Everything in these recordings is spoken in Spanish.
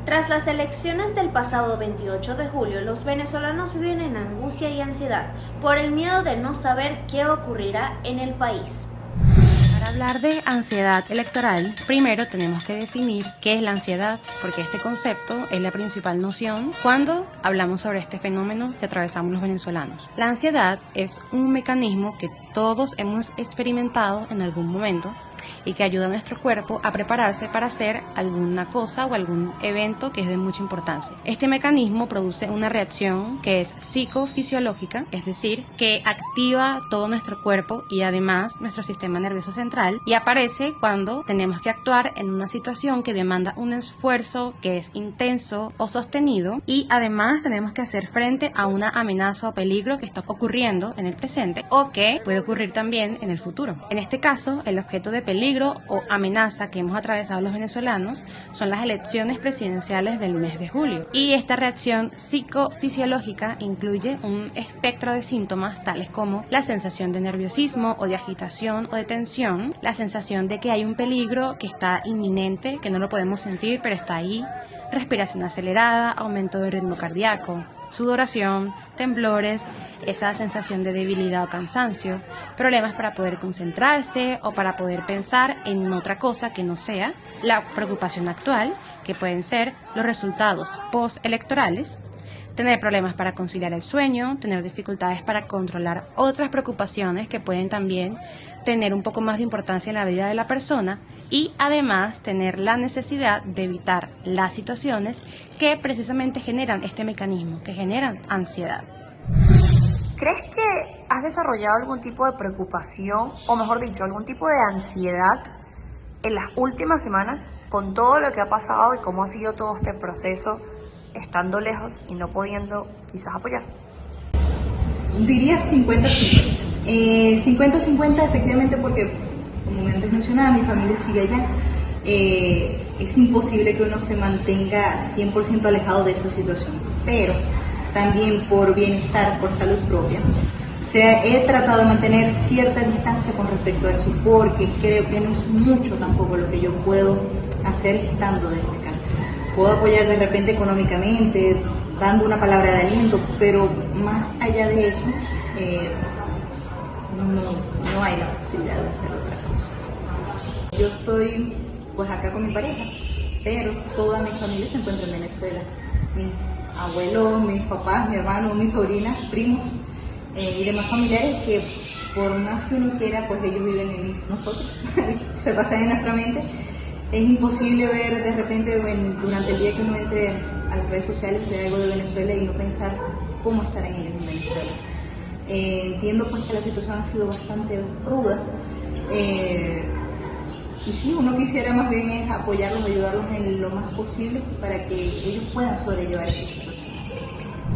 Tras las elecciones del pasado 28 de julio, los venezolanos viven en angustia y ansiedad por el miedo de no saber qué ocurrirá en el país. Para hablar de ansiedad electoral, primero tenemos que definir qué es la ansiedad, porque este concepto es la principal noción cuando hablamos sobre este fenómeno que atravesamos los venezolanos. La ansiedad es un mecanismo que todos hemos experimentado en algún momento y que ayuda a nuestro cuerpo a prepararse para hacer alguna cosa o algún evento que es de mucha importancia. Este mecanismo produce una reacción que es psicofisiológica, es decir, que activa todo nuestro cuerpo y además nuestro sistema nervioso central, y aparece cuando tenemos que actuar en una situación que demanda un esfuerzo que es intenso o sostenido, y además tenemos que hacer frente a una amenaza o peligro que está ocurriendo en el presente o que puede ocurrir también en el futuro. En este caso, el objeto de peligro o amenaza que hemos atravesado los venezolanos son las elecciones presidenciales del mes de julio, y esta reacción psicofisiológica incluye un espectro de síntomas tales como la sensación de nerviosismo o de agitación o de tensión, la sensación de que hay un peligro que está inminente, que no lo podemos sentir pero está ahí, respiración acelerada, aumento del ritmo cardíaco, sudoración, temblores, esa sensación de debilidad o cansancio, problemas para poder concentrarse o para poder pensar en otra cosa que no sea la preocupación actual, que pueden ser los resultados postelectorales, tener problemas para conciliar el sueño, tener dificultades para controlar otras preocupaciones que pueden también tener un poco más de importancia en la vida de la persona, y además tener la necesidad de evitar las situaciones que precisamente generan este mecanismo, que generan ansiedad. ¿Crees que has desarrollado algún tipo de preocupación, o mejor dicho, algún tipo de ansiedad en las últimas semanas con todo lo que ha pasado y cómo ha sido todo este proceso, estando lejos y no pudiendo quizás apoyar? Diría 50-50. 50-50 efectivamente porque, como antes mencionaba, mi familia sigue allá. Es imposible que uno se mantenga 100% alejado de esa situación, pero también por bienestar, por salud propia, he tratado de mantener cierta distancia con respecto a eso, porque creo que no es mucho tampoco lo que yo puedo hacer estando desde acá. Puedo apoyar de repente económicamente, dando una palabra de aliento, pero más allá de eso, no hay la posibilidad de hacer otra cosa. Yo estoy pues acá con mi pareja, pero toda mi familia se encuentra en Venezuela. Mis abuelos, mis papás, mi hermano, mis sobrinas, primos y demás familiares que por más que uno quiera, pues ellos viven en nosotros, se pasan en nuestra mente. Es imposible ver de repente durante el día que uno entre a las redes sociales de algo de Venezuela y no pensar cómo estarán ellos en Venezuela. Entiendo pues que la situación ha sido bastante ruda, y sí, uno quisiera más bien es apoyarlos, ayudarlos en lo más posible para que ellos puedan sobrellevar esta situación.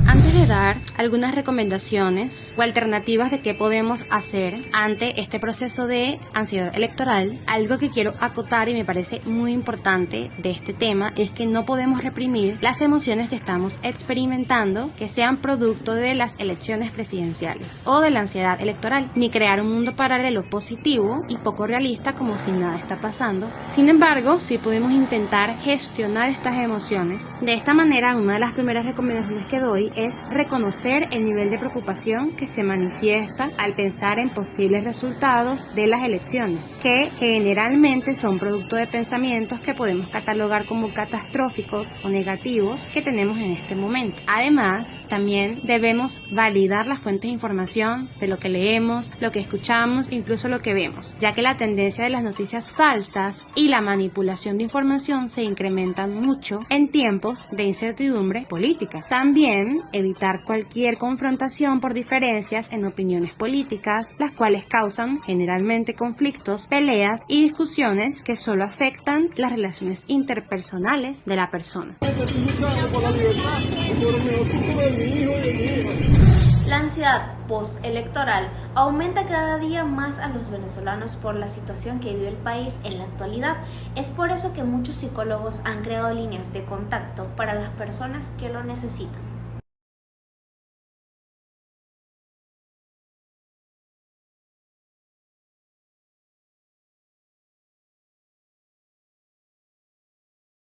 Antes de dar algunas recomendaciones o alternativas de qué podemos hacer ante este proceso de ansiedad electoral, algo que quiero acotar y me parece muy importante de este tema es que no podemos reprimir las emociones que estamos experimentando que sean producto de las elecciones presidenciales o de la ansiedad electoral, ni crear un mundo paralelo positivo y poco realista como si nada está pasando. Sin embargo, sí podemos intentar gestionar estas emociones. De esta manera, una de las primeras recomendaciones que doy es reconocer el nivel de preocupación que se manifiesta al pensar en posibles resultados de las elecciones, que generalmente son producto de pensamientos que podemos catalogar como catastróficos o negativos que tenemos en este momento. Además, también debemos validar las fuentes de información de lo que leemos, lo que escuchamos, incluso lo que vemos, ya que la tendencia de las noticias falsas y la manipulación de información se incrementan mucho en tiempos de incertidumbre política. También evitar cualquier confrontación por diferencias en opiniones políticas, las cuales causan generalmente conflictos, peleas y discusiones que solo afectan las relaciones interpersonales de la persona. La ansiedad postelectoral aumenta cada día más a los venezolanos por la situación que vive el país en la actualidad. Es por eso que muchos psicólogos han creado líneas de contacto para las personas que lo necesitan.